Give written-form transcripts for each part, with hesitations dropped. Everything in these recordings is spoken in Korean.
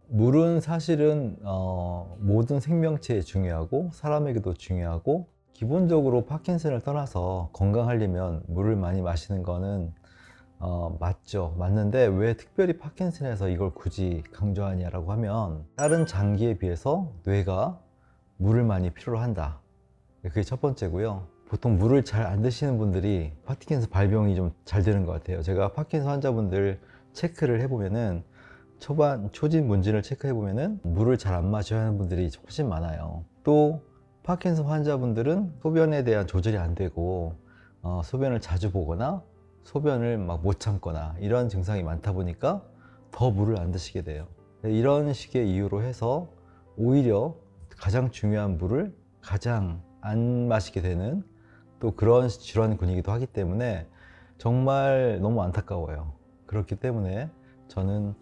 물은 사실은 모든 생명체에 중요하고 사람에게도 중요하고, 기본적으로 파킨슨을 떠나서 건강하려면 물을 많이 마시는 거는 맞죠. 맞는데 왜 특별히 파킨슨에서 이걸 굳이 강조하냐라고 하면, 다른 장기에 비해서 뇌가 물을 많이 필요로 한다. 그게 첫 번째고요. 보통 물을 잘 안 드시는 분들이 파킨슨 발병이 좀 잘 되는 것 같아요. 제가 파킨슨 환자분들 체크를 해보면은, 초진 문진을 체크해 보면은 물을 잘 안 마셔야 하는 분들이 훨씬 많아요. 또 파킨슨 환자분들은 소변에 대한 조절이 안 되고 소변을 자주 보거나 소변을 막 못 참거나 이런 증상이 많다 보니까 더 물을 안 드시게 돼요. 이런 식의 이유로 해서 오히려 가장 중요한 물을 가장 안 마시게 되는, 또 그런 질환군이기도 하기 때문에 정말 너무 안타까워요. 그렇기 때문에 저는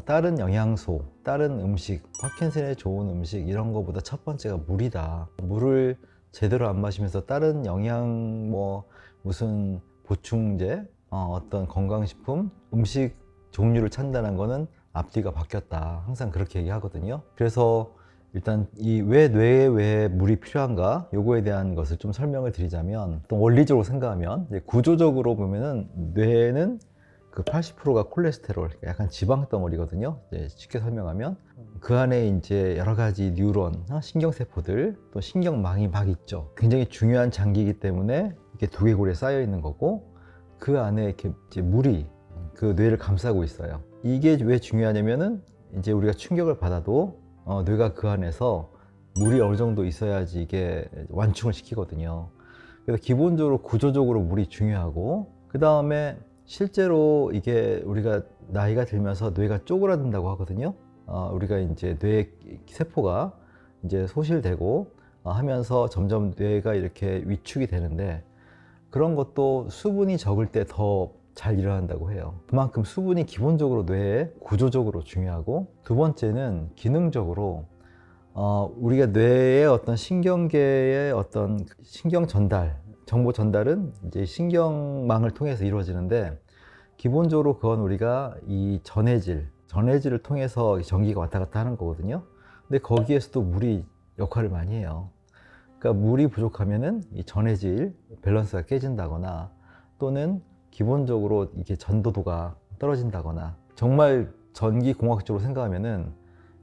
다른 영양소, 다른 음식, 파킨슨에 좋은 음식 이런 거보다 첫 번째가 물이다. 물을 제대로 안 마시면서 다른 영양 무슨 보충제, 어떤 건강식품, 음식 종류를 찾는다는 거는 앞뒤가 바뀌었다. 항상 그렇게 얘기하거든요. 그래서 일단 이 왜 뇌에 왜 물이 필요한가, 요거에 대한 것을 좀 설명을 드리자면, 또 원리적으로 생각하면, 이제 구조적으로 보면은 뇌는 그 80%가 콜레스테롤, 약간 지방 덩어리거든요. 쉽게 설명하면 그 안에 이제 여러 가지 뉴런, 신경세포들, 또 신경망이 막 있죠. 굉장히 중요한 장기이기 때문에 이렇게 두개골에 쌓여 있는 거고, 그 안에 이렇게 이제 물이 그 뇌를 감싸고 있어요. 이게 왜 중요하냐면은, 이제 우리가 충격을 받아도 뇌가 그 안에서 물이 어느 정도 있어야지 이게 완충을 시키거든요. 그래서 기본적으로 구조적으로 물이 중요하고, 그 다음에 실제로 이게 우리가 나이가 들면서 뇌가 쪼그라든다고 하거든요. 우리가 이제 뇌 세포가 이제 소실되고 하면서 점점 뇌가 이렇게 위축이 되는데, 그런 것도 수분이 적을 때 더 잘 일어난다고 해요. 그만큼 수분이 기본적으로 뇌에 구조적으로 중요하고, 두 번째는 기능적으로 우리가 뇌의 어떤 신경계의 어떤 신경 전달, 정보 전달은 이제 신경망을 통해서 이루어지는데, 기본적으로 그건 우리가 이 전해질을 통해서 전기가 왔다 갔다 하는 거거든요. 근데 거기에서도 물이 역할을 많이 해요. 그러니까 물이 부족하면은 이 전해질 밸런스가 깨진다거나, 또는 기본적으로 이게 전도도가 떨어진다거나, 정말 전기공학적으로 생각하면은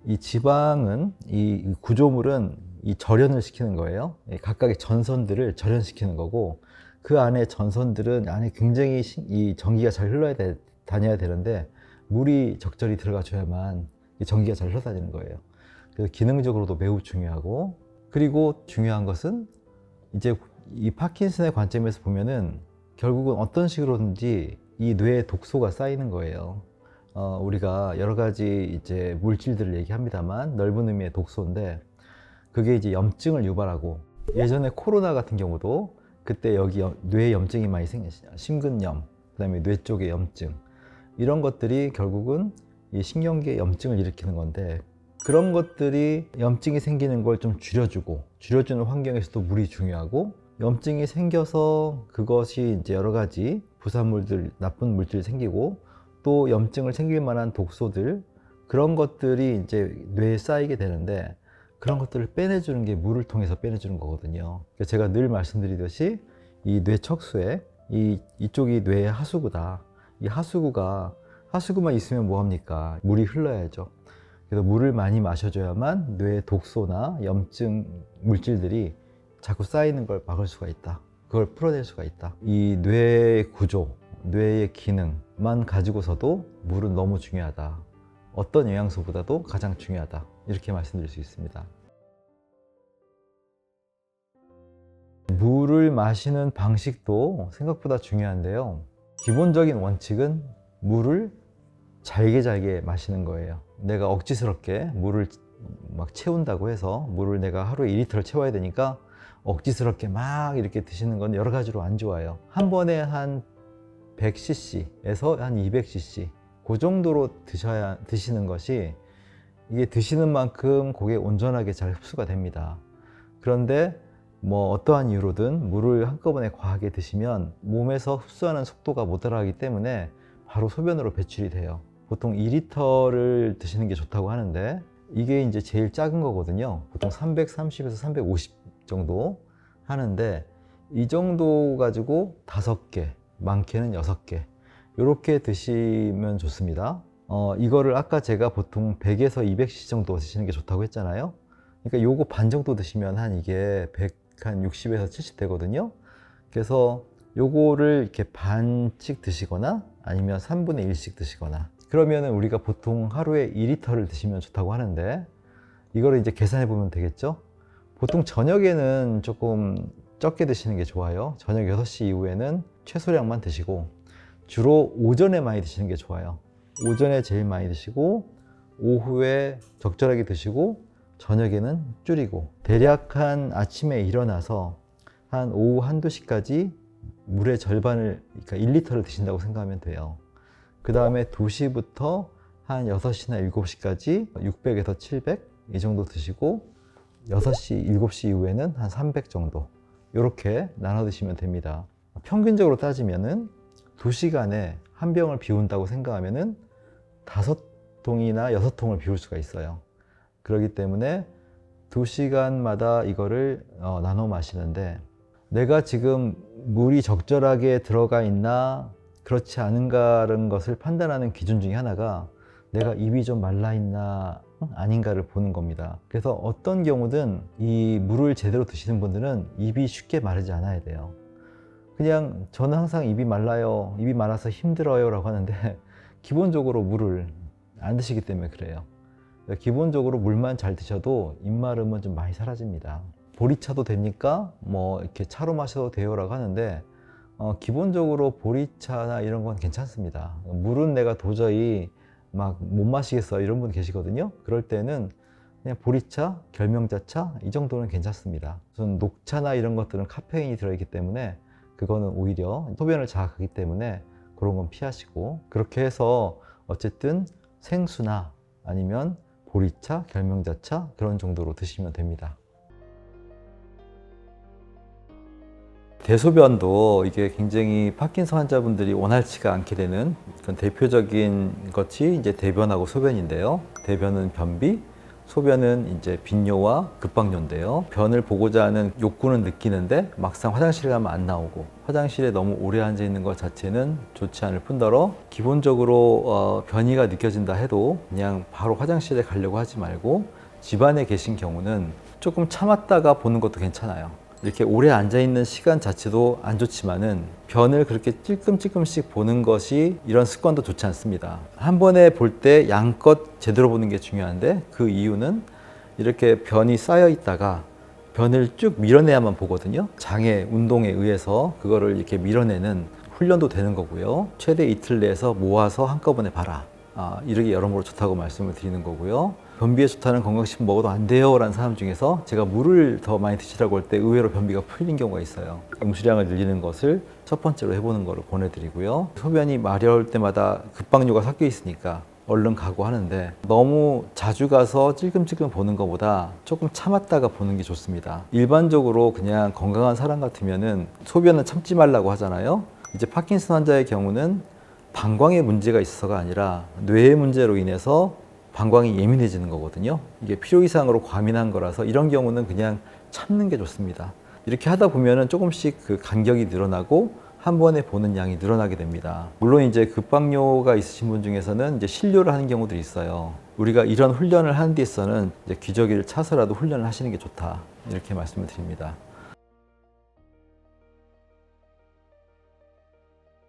이 지방은, 이 구조물은 이 절연을 시키는 거예요. 각각의 전선들을 절연시키는 거고, 그 안에 전선들은 안에 굉장히 이 전기가 잘 다녀야 되는데, 물이 적절히 들어가줘야만 이 전기가 잘 흘러다니는 거예요. 그래서 기능적으로도 매우 중요하고, 그리고 중요한 것은 이제 이 파킨슨의 관점에서 보면은 결국은 어떤 식으로든지 이 뇌에 독소가 쌓이는 거예요. 우리가 여러 가지 이제 물질들을 얘기합니다만, 넓은 의미의 독소인데, 그게 이제 염증을 유발하고, 예전에 코로나 같은 경우도 그때 여기 뇌에 염증이 많이 생겼어요. 심근염, 그다음에 뇌 쪽에 염증, 이런 것들이 결국은 이 신경계에 염증을 일으키는 건데, 그런 것들이 염증이 생기는 걸 좀 줄여주는 환경에서도 물이 중요하고, 염증이 생겨서 그것이 이제 여러 가지 부산물들, 나쁜 물질이 생기고, 또 염증을 생길 만한 독소들, 그런 것들이 이제 뇌에 쌓이게 되는데, 그런 것들을 빼내주는 게 물을 통해서 빼내주는 거거든요. 제가 늘 말씀드리듯이 이 뇌 척수에 이쪽이 뇌의 하수구다. 이 하수구만 있으면 뭐합니까? 물이 흘러야죠. 그래서 물을 많이 마셔줘야만 뇌의 독소나 염증 물질들이 자꾸 쌓이는 걸 막을 수가 있다. 그걸 풀어낼 수가 있다. 이 뇌의 구조, 뇌의 기능만 가지고서도 물은 너무 중요하다. 어떤 영양소보다도 가장 중요하다. 이렇게 말씀드릴 수 있습니다. 물을 마시는 방식도 생각보다 중요한데요. 기본적인 원칙은 물을 잘게 마시는 거예요. 내가 억지스럽게 물을 막 채운다고 해서, 물을 내가 하루에 2리터를 채워야 되니까 억지스럽게 막 이렇게 드시는 건 여러 가지로 안 좋아요. 한 번에 한 100cc에서 한 200cc 그 정도로 드시는 것이, 이게 드시는 만큼 그게 온전하게 잘 흡수가 됩니다. 그런데 뭐 어떠한 이유로든 물을 한꺼번에 과하게 드시면 몸에서 흡수하는 속도가 못 따라가기 때문에 바로 소변으로 배출이 돼요. 보통 2리터를 드시는 게 좋다고 하는데 이게 이제 제일 작은 거거든요. 보통 330에서 350 정도 하는데 이 정도 가지고 5개, 많게는 6개 이렇게 드시면 좋습니다. 이거를 아까 제가 보통 100에서 200cc 정도 드시는 게 좋다고 했잖아요. 그러니까 요거 반 정도 드시면 한 이게 160에서 70 되거든요. 그래서 요거를 이렇게 반씩 드시거나 아니면 3분의 1씩 드시거나 그러면은 우리가 보통 하루에 2리터를 드시면 좋다고 하는데 이거를 이제 계산해 보면 되겠죠. 보통 저녁에는 조금 적게 드시는 게 좋아요. 저녁 6시 이후에는 최소량만 드시고 주로 오전에 많이 드시는 게 좋아요. 오전에 제일 많이 드시고 오후에 적절하게 드시고 저녁에는 줄이고 대략 한 아침에 일어나서 한 오후 1~2시까지 물의 절반을, 그러니까 1리터를 드신다고 생각하면 돼요. 그 다음에 2시부터 한 6시나 7시까지 600에서 700 이 정도 드시고 6시, 7시 이후에는 한 300 정도 이렇게 나눠 드시면 됩니다. 평균적으로 따지면은 2시간에 한 병을 비운다고 생각하면은 5통이나 6통을 비울 수가 있어요. 그렇기 때문에 2시간마다 이거를 나눠 마시는데 내가 지금 물이 적절하게 들어가 있나 그렇지 않은가라는 것을 판단하는 기준 중에 하나가 내가 입이 좀 말라 있나 아닌가를 보는 겁니다. 그래서 어떤 경우든 이 물을 제대로 드시는 분들은 입이 쉽게 마르지 않아야 돼요. 그냥 저는 항상 입이 말라요, 입이 말라서 힘들어요 라고 하는데 기본적으로 물을 안 드시기 때문에 그래요. 기본적으로 물만 잘 드셔도 입마름은 좀 많이 사라집니다. 보리차도 됩니까? 뭐 이렇게 차로 마셔도 돼요 라고 하는데 기본적으로 보리차나 이런 건 괜찮습니다. 물은 내가 도저히 막 못 마시겠어 이런 분 계시거든요. 그럴 때는 그냥 보리차, 결명자차 이 정도는 괜찮습니다. 우선 녹차나 이런 것들은 카페인이 들어있기 때문에 그거는 오히려 소변을 자극하기 때문에 그런 건 피하시고 그렇게 해서 어쨌든 생수나 아니면 보리차, 결명자차 그런 정도로 드시면 됩니다. 대소변도 이게 굉장히 파킨슨 환자분들이 원활치가 않게 되는 그런 대표적인 것이 이제 대변하고 소변인데요. 대변은 변비, 소변은 이제 빈뇨와 급박뇨인데요. 변을 보고자 하는 욕구는 느끼는데 막상 화장실에 가면 안 나오고 화장실에 너무 오래 앉아 있는 것 자체는 좋지 않을 뿐더러 기본적으로 변이가 느껴진다 해도 그냥 바로 화장실에 가려고 하지 말고 집안에 계신 경우는 조금 참았다가 보는 것도 괜찮아요. 이렇게 오래 앉아있는 시간 자체도 안 좋지만은 변을 그렇게 찔끔찔끔씩 보는 것이 이런 습관도 좋지 않습니다. 한 번에 볼 때 양껏 제대로 보는 게 중요한데 그 이유는 이렇게 변이 쌓여 있다가 변을 쭉 밀어내야만 보거든요. 장의 운동에 의해서 그거를 이렇게 밀어내는 훈련도 되는 거고요. 최대 이틀 내에서 모아서 한꺼번에 봐라. 이러기 여러모로 좋다고 말씀을 드리는 거고요. 변비에 좋다는 건강식품 먹어도 안 돼요 라는 사람 중에서 제가 물을 더 많이 드시라고 할 때 의외로 변비가 풀린 경우가 있어요. 음수량을 늘리는 것을 첫 번째로 해보는 거를 권해드리고요. 소변이 마려울 때마다 급박뇨가 섞여 있으니까 얼른 가고 하는데 너무 자주 가서 찔끔찔끔 보는 것보다 조금 참았다가 보는 게 좋습니다. 일반적으로 그냥 건강한 사람 같으면은 소변은 참지 말라고 하잖아요. 이제 파킨슨 환자의 경우는 방광에 문제가 있어서가 아니라 뇌의 문제로 인해서 방광이 예민해지는 거거든요. 이게 필요 이상으로 과민한 거라서 이런 경우는 그냥 참는 게 좋습니다. 이렇게 하다 보면은 조금씩 그 간격이 늘어나고 한 번에 보는 양이 늘어나게 됩니다. 물론 이제 급박뇨가 있으신 분 중에서는 이제 신료를 하는 경우들이 있어요. 우리가 이런 훈련을 하는 데 있어서는 이제 기저귀를 차서라도 훈련을 하시는 게 좋다. 이렇게 말씀을 드립니다.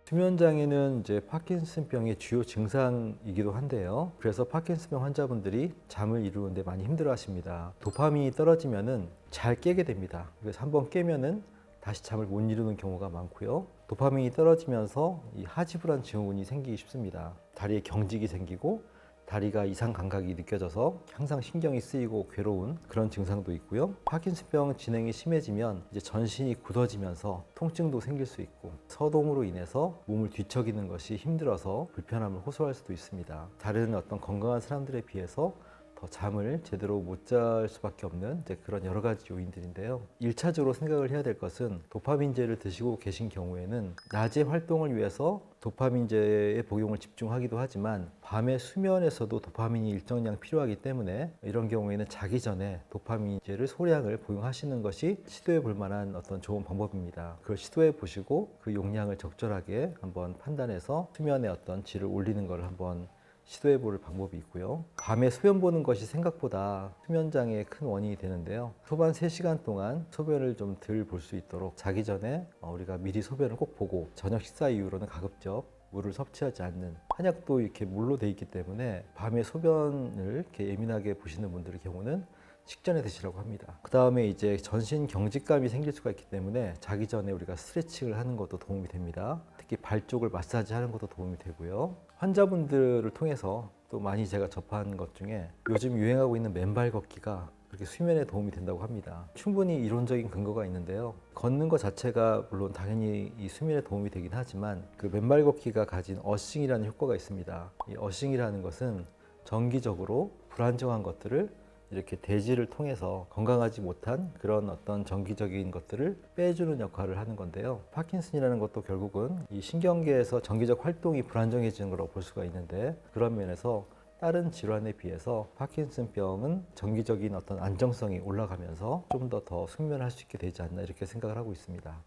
수면장애는 이제 파킨슨병의 주요 증상이기도 한데요. 그래서 파킨슨병 환자분들이 잠을 이루는데 많이 힘들어하십니다. 도파민이 떨어지면은 잘 깨게 됩니다. 그래서 한번 깨면은 다시 잠을 못 이루는 경우가 많고요. 도파민이 떨어지면서 이 하지불안 증후군이 생기기 쉽습니다. 다리에 경직이 생기고 다리가 이상 감각이 느껴져서 항상 신경이 쓰이고 괴로운 그런 증상도 있고요. 파킨슨병 진행이 심해지면 이제 전신이 굳어지면서 통증도 생길 수 있고 서동으로 인해서 몸을 뒤척이는 것이 힘들어서 불편함을 호소할 수도 있습니다. 다른 어떤 건강한 사람들에 비해서 더 잠을 제대로 못 잘 수밖에 없는 이제 그런 여러 가지 요인들인데요. 1차적으로 생각을 해야 될 것은 도파민제를 드시고 계신 경우에는 낮에 활동을 위해서 도파민제의 복용을 집중하기도 하지만 밤에 수면에서도 도파민이 일정량 필요하기 때문에 이런 경우에는 자기 전에 도파민제를 소량을 복용하시는 것이 시도해 볼 만한 어떤 좋은 방법입니다. 그걸 시도해 보시고 그 용량을 적절하게 한번 판단해서 수면의 어떤 질을 올리는 걸 한번 시도해 볼 방법이 있고요. 밤에 소변 보는 것이 생각보다 수면장애의 큰 원인이 되는데요. 초반 3시간 동안 소변을 좀 덜 볼 수 있도록 자기 전에 우리가 미리 소변을 꼭 보고 저녁 식사 이후로는 가급적 물을 섭취하지 않는, 한약도 이렇게 물로 돼 있기 때문에 밤에 소변을 이렇게 예민하게 보시는 분들의 경우는 식전에 드시라고 합니다. 그 다음에 이제 전신 경직감이 생길 수가 있기 때문에 자기 전에 우리가 스트레칭을 하는 것도 도움이 됩니다. 특히 발 쪽을 마사지 하는 것도 도움이 되고요. 환자분들을 통해서 또 많이 제가 접한 것 중에 요즘 유행하고 있는 맨발 걷기가 그렇게 수면에 도움이 된다고 합니다. 충분히 이론적인 근거가 있는데요. 걷는 것 자체가 물론 당연히 이 수면에 도움이 되긴 하지만 그 맨발 걷기가 가진 어싱이라는 효과가 있습니다. 이 어싱이라는 것은 정기적으로 불안정한 것들을 이렇게 대지를 통해서 건강하지 못한 그런 어떤 정기적인 것들을 빼주는 역할을 하는 건데요. 파킨슨이라는 것도 결국은 이 신경계에서 정기적 활동이 불안정해지는 거라고 볼 수가 있는데, 그런 면에서 다른 질환에 비해서 파킨슨병은 정기적인 어떤 안정성이 올라가면서 좀 더 숙면할 수 있게 되지 않나 이렇게 생각을 하고 있습니다.